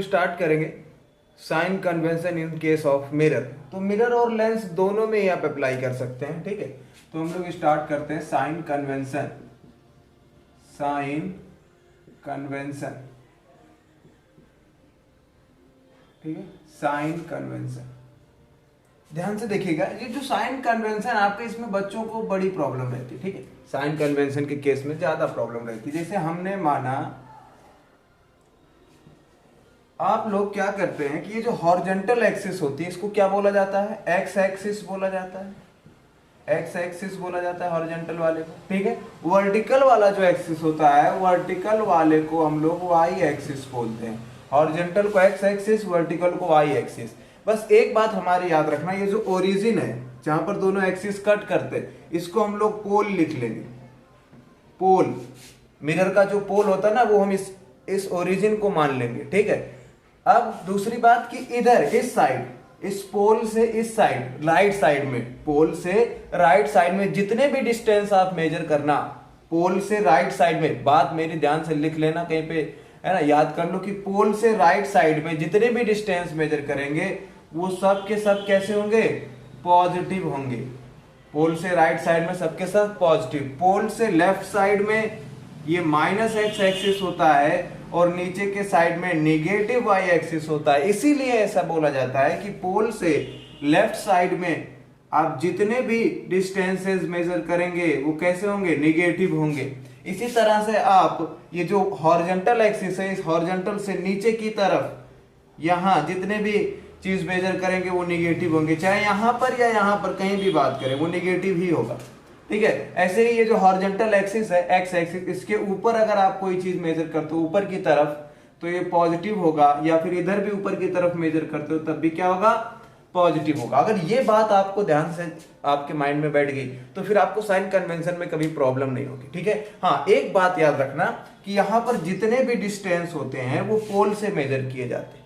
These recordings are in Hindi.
स्टार्ट करेंगे sign convention in case of mirror. तो मिरर और लेंस दोनों में ही आप अप्लाई कर सकते हैं, ठीक है। तो हम लोग स्टार्ट करते हैं साइन कन्वेंशन, साइन कन्वेंशन, ठीक है, साइन कन्वेंशन। ध्यान से देखिएगा, ये जो साइन कन्वेंशन आपके इसमें बच्चों को बड़ी प्रॉब्लम रहती है, ठीक है। साइन कन्वेंशन के केस में ज्यादा प्रॉब्लम रहती है। जैसे हमने माना, आप लोग क्या करते हैं कि ये जो हॉरिजॉन्टल एक्सिस होती है इसको क्या बोला जाता है, एक्स एक्सिस बोला जाता है, एक्स एक्सिस बोला जाता है हॉरिजॉन्टल वाले को, ठीक है। वर्टिकल वाला जो एक्सिस होता है, वर्टिकल वाले को हम लोग वाई एक्सिस बोलते हैं। हॉरिजॉन्टल को एक्स एक्सिस, वर्टिकल को वाई एक्सिस। बस एक बात हमारी याद रखना, ये जो ओरिजिन है जहां पर दोनों एक्सिस कट करते हैं, इसको हम लोग पोल लिख लेंगे। पोल, मिरर का जो पोल होता है ना, वो हम इस ओरिजिन को मान लेंगे, ठीक है। अब दूसरी बात कि इधर इस साइड, इस पोल से इस साइड, राइट साइड में, पोल से राइट साइड में जितने भी डिस्टेंस आप मेजर करना, पोल से राइट साइड में, बात मेरी ध्यान से लिख लेना कहीं पे, है ना, याद कर लो कि पोल से राइट साइड में जितने भी डिस्टेंस मेजर करेंगे वो सब के सब कैसे होंगे, पॉजिटिव होंगे। पोल से राइट साइड में सबके सब पॉजिटिव। पोल से लेफ्ट साइड में ये माइनस एक्स एक्सिस होता है और नीचे के साइड में नेगेटिव वाई एक्सिस होता है। इसीलिए ऐसा बोला जाता है कि पोल से लेफ्ट साइड में आप जितने भी डिस्टेंसेस मेजर करेंगे वो कैसे होंगे, निगेटिव होंगे। इसी तरह से आप ये जो हॉरिजॉन्टल एक्सिस है, इस हॉरिजॉन्टल से नीचे की तरफ यहां जितने भी चीज मेजर करेंगे वो निगेटिव होंगे, चाहे यहां पर या यहां पर कहीं भी बात करें वो निगेटिव ही होगा, ठीक है। ऐसे ही ये जो हॉरिजॉन्टल एक्सिस है, एक्स एक्सिस, इसके ऊपर अगर आप कोई चीज मेजर करते हो ऊपर की तरफ तो ये पॉजिटिव होगा, या फिर इधर भी ऊपर की तरफ मेजर करते हो तब भी क्या होगा, पॉजिटिव होगा। अगर ये बात आपको ध्यान से आपके माइंड में बैठ गई तो फिर आपको साइन कन्वेंशन में कभी प्रॉब्लम नहीं होगी, ठीक है। हाँ, एक बात याद रखना कि यहां पर जितने भी डिस्टेंस होते हैं वो पोल से मेजर किए जाते हैं।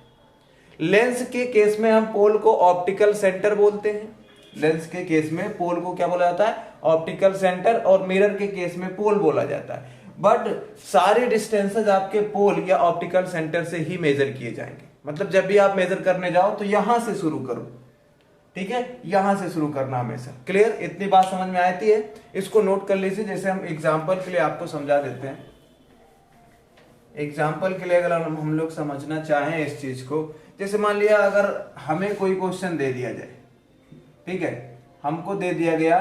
लेंस के केस में हम पोल को ऑप्टिकल सेंटर बोलते हैं। लेंस के केस में पोल को क्या बोला जाता है, ऑप्टिकल सेंटर, और मिरर के केस में पोल बोला जाता है। बट सारे डिस्टेंसेस आपके पोल या ऑप्टिकल सेंटर से ही मेजर किए जाएंगे। मतलब जब भी आप मेजर करने जाओ तो यहां से शुरू करो, ठीक है, यहां से शुरू करना हमेशा। क्लियर, इतनी बात समझ में आती है, इसको नोट कर लीजिए। जैसे हम एग्जाम्पल के लिए आपको समझा देते हैं। एग्जाम्पल के लिए अगर हम लोग समझना चाहें इस चीज को, जैसे मान लिया अगर हमें कोई क्वेश्चन दे दिया जाए, ठीक है, हमको दे दिया गया,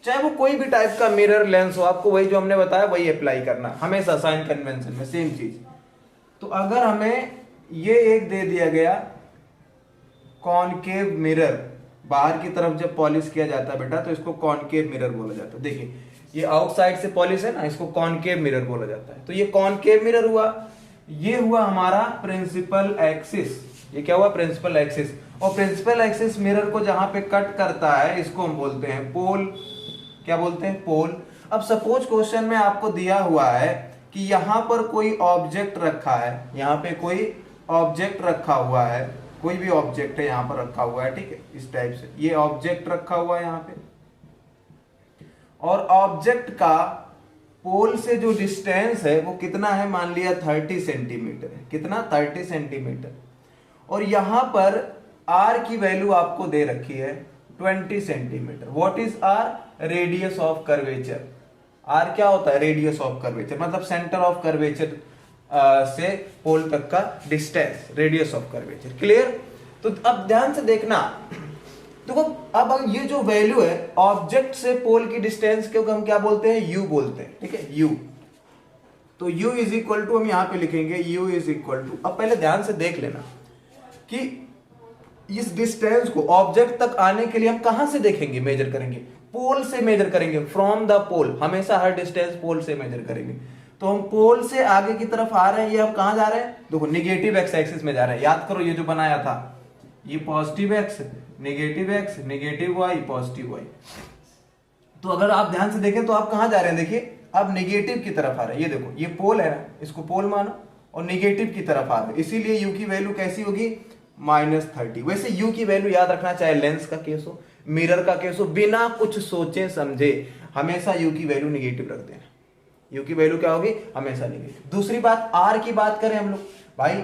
चाहे वो कोई भी टाइप का मिरर लेंस हो, आपको वही जो हमने बताया वही अप्लाई करना हमेशा साइन कन्वेंशन में, सेम चीज। तो अगर हमें ये एक दे दिया गया कॉनकेव मिरर, बाहर की तरफ जब पॉलिश किया जाता है बेटा तो इसको कॉनकेव मिरर बोला जाता है। देखिए ये आउटसाइड से पॉलिश है ना, इसको कॉनकेव मिरर बोला जाता है। तो ये कॉनकेव मिरर हुआ, ये हुआ हमारा प्रिंसिपल एक्सिस। ये क्या हुआ, प्रिंसिपल एक्सिस। और प्रिंसिपल एक्सिस मिरर को जहां पे कट करता है इसको हम बोलते हैं पोल। क्या बोलते हैं, पोल। अब सपोज क्वेश्चन में आपको दिया हुआ है कि यहां पर कोई ऑब्जेक्ट रखा है, यहां पे कोई ऑब्जेक्ट रखा हुआ है, कोई भी ऑब्जेक्ट है यहां पर रखा हुआ है, ठीक है, इस टाइप से ये ऑब्जेक्ट रखा हुआ है यहां पे, और ऑब्जेक्ट का पोल से जो डिस्टेंस है वो कितना है, मान लिया 30 सेंटीमीटर है। कितना, 30 सेंटीमीटर। और यहां पर आर की वैल्यू आपको दे रखी है 20 centimetre. What is R, radius of curvature. R क्या होता है, रेडियस ऑफ कर्वेचर, मतलब सेंटर ऑफ कर्वेचर से पोल तक का distance, radius of curvature. Clear. तो अब ध्यान से देखना, देखो अब ये जो वैल्यू है ऑब्जेक्ट से पोल की डिस्टेंस को हम क्या बोलते हैं, यू बोलते हैं, ठीक है, यू। तो u इज इक्वल टू, हम यहां पे लिखेंगे u इज इक्वल टू, अब पहले ध्यान से देख लेना कि इस डिस्टेंस को ऑब्जेक्ट तक आने के लिए हम कहां से देखेंगे, मेजर करेंगे, पोल से मेजर करेंगे, फ्रॉम द पोल। हमेशा हर डिस्टेंस पोल से मेजर करेंगे। तो हम पोल से आगे की तरफ आ रहे हैं, ये हम कहां जा रहे हैं, देखो निगेटिव एक्स एक्सिस में जा रहे हैं। याद करो ये जो बनाया था, ये positive X, negative Y, positive Y. तो अगर आप ध्यान से देखें तो आप कहां जा रहे हैं, देखिए अब निगेटिव की तरफ आ रहे हैं। ये देखो ये पोल है ना, इसको पोल मानो, और निगेटिव की तरफ आ रहे हैं, इसीलिए यू की वैल्यू कैसी होगी, -30। वैसे यू की वैल्यू याद रखना, चाहे लेंस का केस हो, मिरर का केस हो, बिना कुछ सोचे समझे हमेशा यू की वैल्यू निगेटिव रख देना। यू की वैल्यू क्या होगी, हमेशा निगेटिव। दूसरी बात, आर की बात करें हम लोग, भाई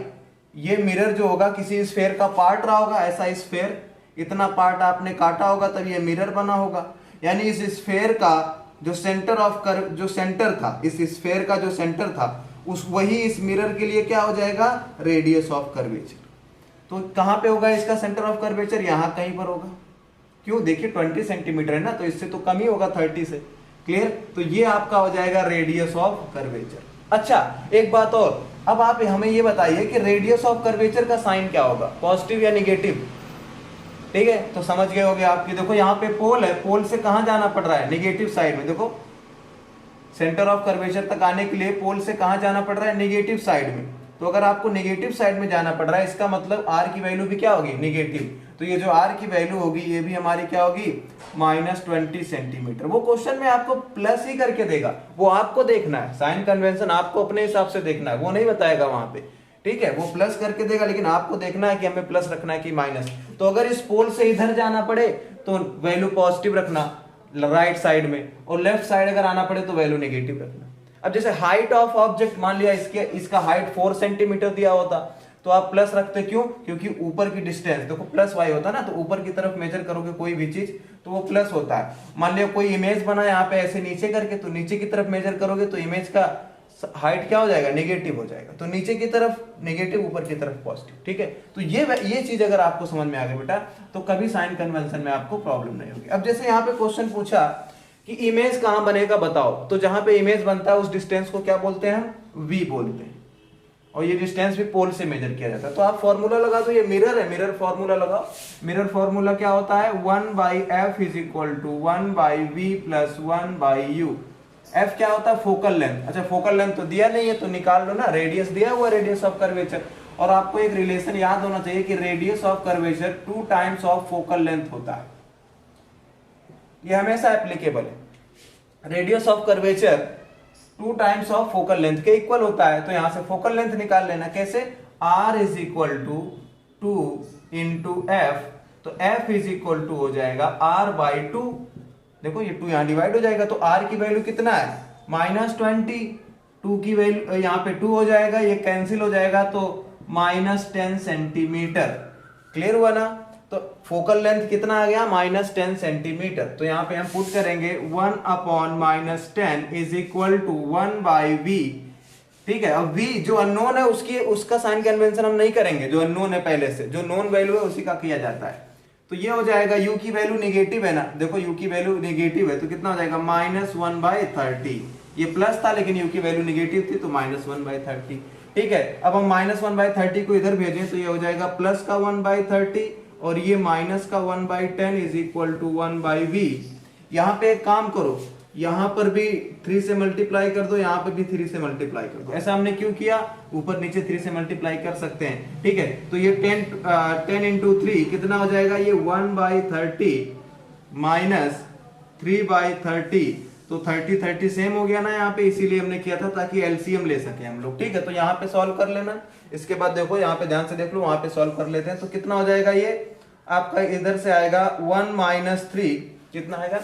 ये मिरर जो होगा किसी स्फेयर का पार्ट रहा होगा, ऐसा स्फेयर, इतना पार्ट आपने काटा होगा तब ये मिरर बना होगा। यानी इस स्फेयर का जो सेंटर ऑफ कर्व, जो सेंटर था, इस स्फेयर का जो सेंटर था, उस वही इस मिरर के लिए क्या हो जाएगा, रेडियस ऑफ कर्वेचर। तो कहां पे होगा इसका सेंटर ऑफ कर्वेचर, यहां कहीं पर होगा। क्यों, देखिए 20 सेंटीमीटर है ना, तो इससे तो कम ही होगा 30 से। क्लियर, तो ये आपका हो जाएगा रेडियस ऑफ कर्वेचर। अच्छा एक बात और, अब आप हमें ये बताइए कि रेडियस ऑफ कर्वेचर का साइन क्या होगा, पॉजिटिव या निगेटिव। ठीक है, तो समझ गए होगे आपकी, देखो यहाँ पे पोल है, पोल से कहां जाना पड़ रहा है, निगेटिव साइड में। देखो सेंटर ऑफ कर्वेचर तक आने के लिए पोल से कहां जाना पड़ रहा है, निगेटिव साइड में। तो अगर आपको निगेटिव साइड में जाना पड़ रहा है, इसका मतलब आर की वैल्यू भी क्या होगी, निगेटिव। तो ये जो आर की वैल्यू होगी ये भी हमारी क्या होगी, -20 सेंटीमीटर। वो क्वेश्चन में आपको प्लस ही करके देगा, वो आपको देखना है, साइन कन्वेंशन आपको अपने हिसाब से देखना है, वो नहीं बताएगा वहां पे। ठीक है, वो प्लस करके देगा, लेकिन आपको देखना है कि हमें प्लस रखना है कि माइनस। तो अगर इस पोल से इधर जाना पड़े तो वैल्यू पॉजिटिव रखना राइट साइड में, और लेफ्ट साइड अगर आना पड़े तो वैल्यू नेगेटिव रखना। अब जैसे हाइट ऑफ ऑब्जेक्ट, मान लिया इसका हाइट 4 सेंटीमीटर दिया होता तो आप प्लस रखते, क्यों, क्योंकि ऊपर की डिस्टेंस, देखो प्लस वाई होता है ना, तो ऊपर की तरफ मेजर करोगे कोई भी चीज तो वो प्लस होता है। मान लिया कोई इमेज बना यहाँ पे ऐसे नीचे करके, तो नीचे की तरफ मेजर करोगे तो इमेज का हाइट क्या हो जाएगा, नेगेटिव हो जाएगा। तो नीचे की तरफ नेगेटिव, ऊपर की तरफ पॉजिटिव। ठीक है, तो ये चीज अगर आपको समझ में आ गई बेटा, तो कभी साइन कन्वेंशन में आपको प्रॉब्लम नहीं होगी। अब जैसे यहाँ पे क्वेश्चन पूछा कि इमेज कहां बनेगा बताओ, तो जहां पे इमेज बनता है उस डिस्टेंस को क्या बोलते हैं, हम v बोलते हैं, और ये डिस्टेंस भी पोल से मेजर किया जाता है। तो आप फॉर्मूला लगा दो, ये मिरर है, मिरर फॉर्मूला लगाओ। मिरर फॉर्मूला क्या होता है, 1/f = 1/v + 1/u। f क्या होता है, फोकल लेंथ। अच्छा फोकल लेंथ तो दिया नहीं है तो निकाल लो ना, रेडियस दिया हुआ, रेडियस ऑफ कर्वेचर। और आपको एक रिलेशन याद होना चाहिए कि radius of curvature 2 times of focal length होता है, ये हमेशा एप्लीकेबल है। Radius of curvature 2 times of focal length के इक्वल होता है। तो यहां से फोकल लेंथ निकाल लेना, कैसे, r = 2 × f, तो f = हो जाएगा r/2। देखो ये 2 यहां डिवाइड हो जाएगा, तो r की वैल्यू कितना है, -20, 2 की वैल्यू यहाँ पे 2 हो जाएगा, ये कैंसिल हो जाएगा, तो -10 सेंटीमीटर। क्लियर हुआ ना, तो फोकल लेंथ कितना आ गया, -10 सेंटीमीटर। तो यहाँ पे हम पुट करेंगे 1/-10 = 1/v। ठीक है, अब v जो अननोन है उसका साइन कन्वेंशन हम नहीं करेंगे, जो अननोन है पहले से, जो नोन वैल्यू है उसी का किया जाता है। तो ये हो जाएगा, u की वैल्यू नेगेटिव है ना, देखो u की वैल्यू नेगेटिव है तो कितना हो जाएगा, -1/30। ये प्लस था लेकिन u की वैल्यू नेगेटिव थी तो -1/30। ठीक है, अब हम -1/30 को इधर भेजें तो ये हो जाएगा प्लस का 1/30, और ये माइनस का 1/10 = 1/v। यहां पे एक काम करो, यहां पर भी 3 से मल्टीप्लाई कर दो, यहां पर भी 3 से मल्टीप्लाई कर दो। ऐसा हमने क्यों किया, ऊपर नीचे 3 से मल्टीप्लाई कर सकते हैं। ठीक है, तो ये 10 × 3 कितना हो जाएगा, ये 1/30 माइनस 3/30, तो 30 सेम हो गया ना यहाँ पे, इसीलिए हमने किया था ताकि एलसीएम ले सके हम लोग। ठीक है, तो यहाँ पे सॉल्व कर लेना। इसके बाद देखो यहाँ पे ध्यान से देख लो, वहां पे सॉल्व कर लेते हैं। तो कितना हो जाएगा, ये आपका इधर से आएगा 1 - 3, कितना आएगा,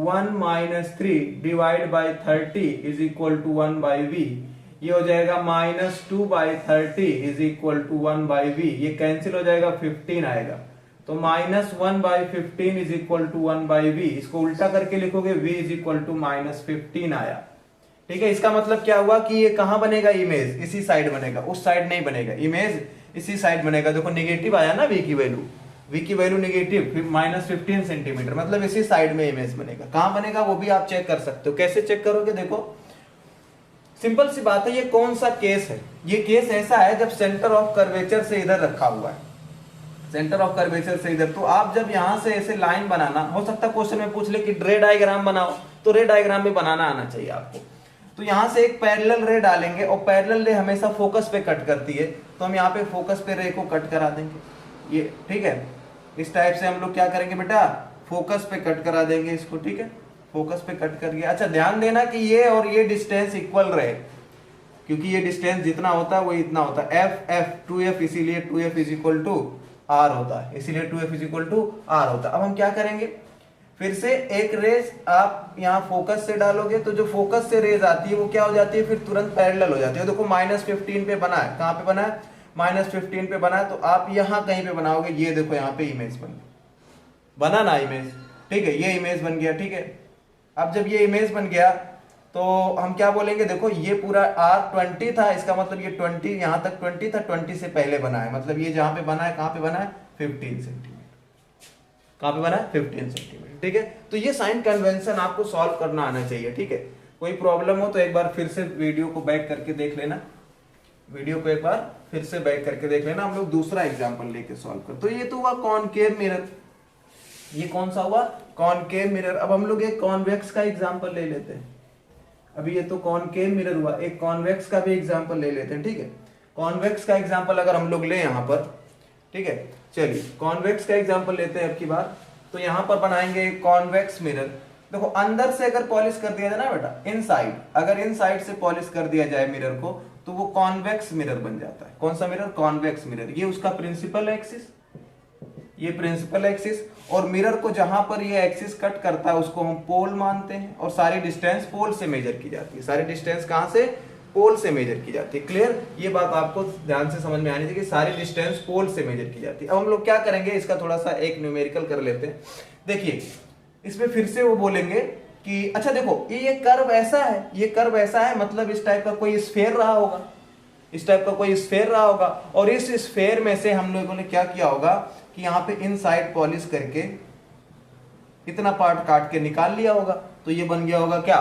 1 - 3 / 30 = 1/v। ये हो जाएगा -2/30 = 1/v, ये कैंसिल हो जाएगा, 15 आएगा। तो -1/15 = 1/v, इसको उल्टा करके लिखोगे v = -15 आया। ठीक है, इसका मतलब क्या हुआ कि ये कहां बनेगा, इमेज इसी साइड बनेगा, उस साइड नहीं बनेगा, इमेज इसी साइड बनेगा। देखो नेगेटिव आया ना v की वैल्यू नेगेटिव, फिर -15 सेंटीमीटर, मतलब इसी साइड में इमेज बनेगा। कहां बनेगा वो भी आप चेक कर सकते हो। कैसे चेक करोगे, देखो सिंपल सी बात है, ये कौन सा केस है, ये केस ऐसा है जब सेंटर ऑफ कर्वेचर से इधर रखा हुआ है, सेंटर ऑफ कर्वेचर से इधर। तो आप जब यहां से ऐसे लाइन बनाना, हो सकता है क्वेश्चन में पूछ ले कि रे डायग्राम बनाओ, तो रे डायग्राम भी बनाना आना चाहिए आपको। तो यहां से एक पैरेलल रे डालेंगे, और पैरेलल रे हमेशा फोकस पे कट करती है, तो हम यहाँ पे फोकस पे रे को कट करा देंगे ये। ठीक है, इस टाइप से हम लोग क्या करेंगे बेटा, फोकस पे कट करा देंगे इसको। ठीक है, फोकस पे कट कर दिया। अच्छा ध्यान देना कि ये और ये डिस्टेंस इक्वल रहे, क्योंकि ये डिस्टेंस जितना होता है वो इतना होता है, f 2f, इसीलिए 2f = r होता है, इसीलिए 2f = r होता है। अब हम क्या करेंगे, फिर से एक रेज आप यहाँ फोकस से डालोगे, तो जो फोकस से रेज आती है वो क्या हो जाती है, फिर तुरंत पैरेलल हो जाती है। देखो -15 पे बना है, कहां पे बना है, -15 पे बना है, तो आप यहाँ कहीं पे बनाओगे, ये देखो यहाँ पे इमेज बना ना इमेज, ठीक है, ये इमेज बन गया, ठीक है। अब जब ये इमेज बन गया तो हम क्या बोलेंगे, देखो ये पूरा R20 था, इसका मतलब ये 20 यहाँ तक 20 था, 20 से पहले बना है, मतलब ये जहां पे बना है कहां पे बना है 15 सेंटीमीटर, कहां पे बना है 15 सेंटीमीटर, ठीक है। तो ये साइन कन्वेंशन आपको सॉल्व करना आना चाहिए, ठीक है। कोई प्रॉब्लम हो तो एक बार फिर से वीडियो को बैक करके देख लेना, वीडियो को एक बार फिर से बैक करके देख लेना, हम लोग दूसरा एग्जाम्पल लेके सॉल्व कर। तो ये तो हुआ कॉनकेव मिरर, ये कौन सा हुआ कॉनकेव मिरर। अब हम लोग एक कॉन्वेक्स का एग्जाम्पल ले लेते हैं। अभी ये तो कॉनकेव मिरर हुआ, एक कॉन्वेक्स का भी एग्जांपल ले लेते हैं, ठीक है। कॉन्वेक्स का एग्जांपल अगर हम लोग ले यहाँ पर, ठीक है, चलिए कॉन्वेक्स का एग्जांपल लेते हैं अब की बार। तो यहाँ पर बनाएंगे कॉन्वेक्स मिरर। देखो अंदर से अगर पॉलिश कर दिया जाए ना बेटा, इनसाइड, अगर इनसाइड से पॉलिश कर दिया जाए मिरर को, तो वो कॉन्वेक्स मिरर बन जाता है। कौन सा मिरर, कॉन्वेक्स मिरर। ये उसका प्रिंसिपल एक्सिस, ये प्रिंसिपल एक्सिस, और मिरर को जहां पर ये एक्सिस कट करता है उसको हम पोल मानते हैं, और सारी डिस्टेंस पोल से मेजर की जाती है। सारी डिस्टेंस कहां से, पोल से मेजर की जाती है। क्लियर, ये बात आपको ध्यान से समझ में आनी चाहिए कि सारी डिस्टेंस पोल से मेजर की जाती है। अब हम लोग क्या करेंगे, इसका थोड़ा सा एक न्यूमेरिकल कर लेते हैं। देखिए इसमें फिर से वो बोलेंगे कि अच्छा देखो ये कर्व ऐसा है, ये कर्व ऐसा है, मतलब इस टाइप का कोई स्फेयर रहा होगा, इस टाइप का कोई स्फेयर रहा होगा, और इस स्फेयर में से हम लोगों ने क्या किया होगा कि यहाँ पे इनसाइड पॉलिश करके इतना पार्ट काट के निकाल लिया होगा, तो ये बन गया होगा क्या,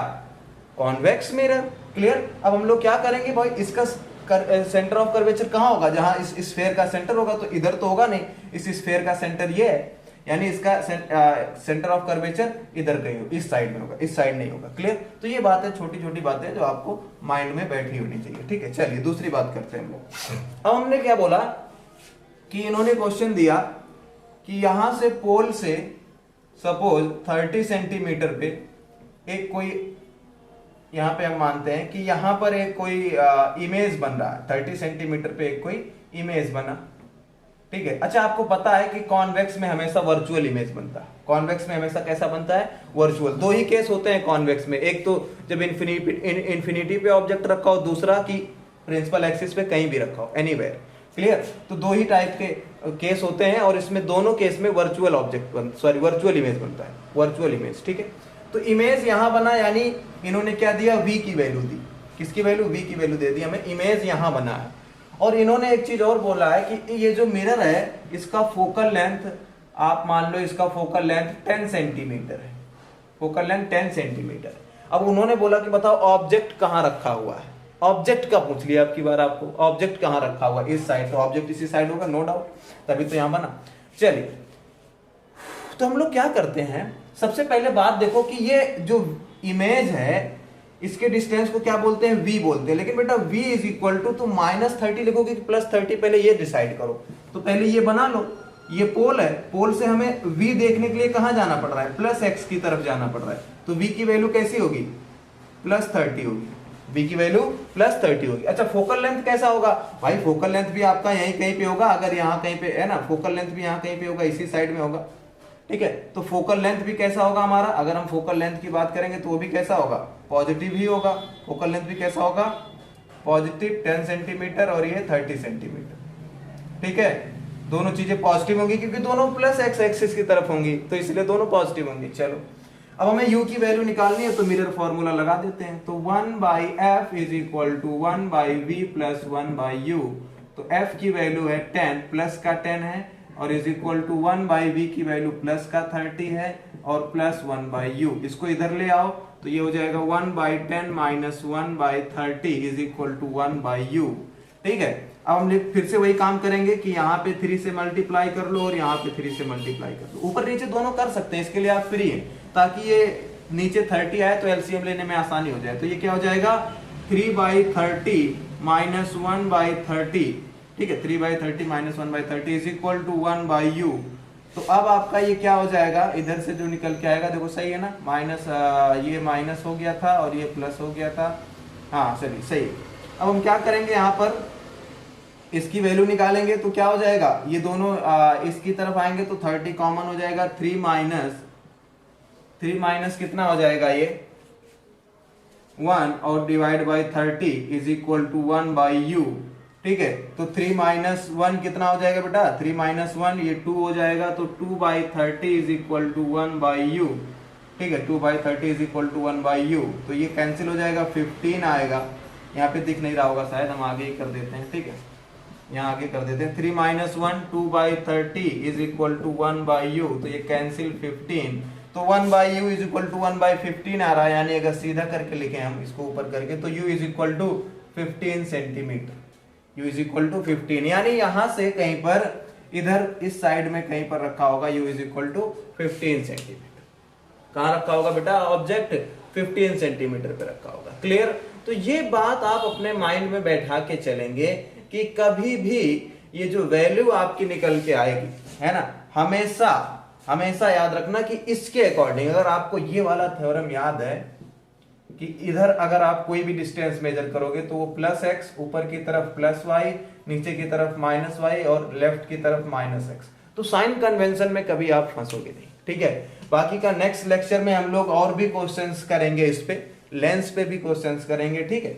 कॉन्वेक्स मिरर। क्लियर। अब हम लोग क्या करेंगे भाई, इसका सेंटर ऑफ कर्वेचर कहाँ होगा, जहां इस स्फेयर का सेंटर होगा, तो इधर तो होगा नहीं, इस स्फेयर का सेंटर ये है, यानी इसका सेंटर ऑफ कर्वेचर इधर कहीं होगा, इस साइड में होगा, इस साइड नहीं होगा। क्लियर। तो ये बातें छोटी छोटी बातें जो आपको माइंड में बैठी होनी चाहिए, ठीक है। चलिए दूसरी बात करते हैं हम लोग। अब हमने क्या बोला कि इन्होंने क्वेश्चन दिया कि यहां से पोल से सपोज 30 सेंटीमीटर पे एक कोई, यहां पे हम मानते हैं कि यहां पर एक कोई इमेज बन रहा है, 30 सेंटीमीटर पे एक कोई इमेज बना, ठीक है। अच्छा आपको पता है कि कॉन्वेक्स में हमेशा वर्चुअल इमेज बनता है, कॉन्वेक्स में हमेशा कैसा बनता है, वर्चुअल। दो ही केस होते हैं कॉन्वेक्स में, एक तो जब इन्फिनिटी पे ऑब्जेक्ट रखा हो, दूसरा कि प्रिंसिपल एक्सिस पे कहीं भी रखा हो, एनीवेयर। क्लियर। तो दो ही टाइप के केस होते हैं, और इसमें दोनों केस में वर्चुअल वर्चुअल इमेज बनता है, वर्चुअल इमेज, ठीक है। तो इमेज यहां बना, यानी इन्होंने क्या दिया, v की वैल्यू दी, किसकी वैल्यू, v की वैल्यू दे दी हमें, इमेज यहां बना है। और इन्होंने एक चीज और बोला है कि ये जो मिरर है इसका फोकल लेंथ, आप मान लो इसका फोकल लेंथ 10 सेंटीमीटर है, फोकल लेंथ 10 सेंटीमीटर। अब उन्होंने बोला कि बताओ ऑब्जेक्ट कहां रखा हुआ है, ऑब्जेक्ट का पूछ लिया आपकी बार आपको, ऑब्जेक्ट कहां रखा हुआ है, इस साइड, तो ऑब्जेक्ट इसी साइड होगा, नो डाउट, तभी तो यहां बना। चलिए तो हम लोग क्या करते हैं, सबसे पहले बात देखो कि ये जो इमेज है इसके डिस्टेंस को क्या बोलते हैं, v बोलते हैं। लेकिन बेटा v इज इक्वल टू, तो -30 लिखोगे कि +30, पहले ये डिसाइड करो। तो पहले ये बना लो, ये पोल है, पोल से हमें v देखने के लिए कहां जाना पड़ रहा है, +x की तरफ जाना पड़ रहा है। तो v की वैल्यू कैसी होगी, +30 होगी, v की वैल्यू +30 होगी। अच्छा फोकल लेंथ कैसा होगा भाई, फोकल लेंथ भी आपका यहीं कहीं पे होगा, अगर यहाँ कहीं पे है ना, फोकल लेंथ भी यहाँ कहीं पे होगा, इसी साइड में होगा, ठीक है। तो फोकल लेंथ भी कैसा होगा हमारा, अगर हम फोकल लेंथ की बात करेंगे तो वो भी कैसा होगा, पॉजिटिव ही होगा। फोकल लेंथ भी कैसा होगा, पॉजिटिव 10 सेंटीमीटर, और ये 30 सेंटीमीटर, ठीक है। दोनों चीजें पॉजिटिव होंगी क्योंकि दोनों +x एक्सिस की तरफ होंगी, तो इसलिए दोनों पॉजिटिव होंगी। चलो अब हमें u की वैल्यू निकालनी है, तो मिरर फॉर्मूला लगा देते हैं। तो 1/f is equal to 1/v plus 1/u। तो f की वैल्यू है 10, प्लस का 10 है, और इज इक्वल टू 1/v की वैल्यू प्लस का 30 है, और प्लस 1/u। इसको इधर ले आओ तो ये हो जाएगा 1/10 minus 1/30 is equal to 1/u, ठीक है। अब हम फिर से वही काम करेंगे कि यहाँ पे 3 से मल्टीप्लाई कर लो, और यहाँ पे 3 से मल्टीप्लाई कर लो, ऊपर नीचे दोनों कर सकते हैं, इसके लिए आप फ्री हैं, ताकि ये नीचे 30 आए तो एलसीएम लेने में आसानी हो जाए। तो ये क्या हो जाएगा, 3/30 माइनस 1/30, ठीक है, 3/30 minus 1/30 is equal to 1/u। तो अब आपका ये क्या हो जाएगा, इधर से जो निकल के आएगा, देखो सही है ना, माइनस ये माइनस हो गया था और ये प्लस हो गया था, हाँ चलिए सही। अब हम क्या करेंगे, यहाँ पर इसकी वैल्यू निकालेंगे, तो क्या हो जाएगा, ये दोनों इसकी तरफ आएंगे तो 30 कॉमन हो जाएगा, 3 माइनस कितना हो जाएगा, ये 1, और divide by 30 is equal to 1/u, ठीक है, तो 3 माइनस 1 कितना हो जाएगा बेटा, 3 माइनस 1 ये 2 हो जाएगा, तो 2/30 इज इक्वल टू 1/u। ठीक है, 2/30 इज इक्वल टू 1/u, तो ये कैंसिल हो जाएगा, 15 आएगा। यहाँ पे दिख नहीं रहा होगा शायद, हम आगे ही कर देते हैं। ठीक है, यहाँ आगे कर देते हैं, 3 minus 1 2/30 is equal to 1/u, तो ये कैंसिल 15, तो 1/u इज इक्वल टू 1/15 आ रहा है, यानी अगर सीधा करके लिखे हम इसको ऊपर करके, तो u is equal to 15 centimetre, u is equal to 15, यानी यहां से कहीं पर इधर इस साइड में कहीं पर रखा होगा u is equal to 15 centimetre. कहां रखा होगा बेटा, ऑब्जेक्ट 15 सेंटीमीटर पे रखा होगा। क्लियर? तो ये बात आप अपने माइंड में बैठा के चलेंगे कि कभी भी ये जो वैल्यू आपकी निकल के आएगी, है ना, हमेशा हमेशा याद रखना कि इसके अकॉर्डिंग, अगर आपको ये वाला थ्योरम याद है कि इधर अगर आप कोई भी डिस्टेंस मेजर करोगे तो वो +x, ऊपर की तरफ +y, नीचे की तरफ -y और लेफ्ट की तरफ -x, तो साइन कन्वेंशन में कभी आप फंसोगे नहीं। ठीक है, बाकी का नेक्स्ट लेक्चर में हम लोग और भी क्वेश्चंस करेंगे, इस पे लेंस पे भी क्वेश्चंस करेंगे। ठीक है,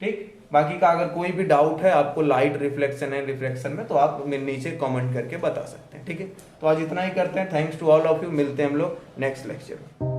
ठीक, बाकी का अगर कोई भी डाउट है आपको लाइट रिफ्लेक्शन एंड रिफ्रैक्शन में, तो आप नीचे कमेंट करके बता सकते हैं। ठीक है, तो आज इतना ही करते हैं। Thanks to all of you, मिलते हैं हम लोग नेक्स्ट लेक्चर में।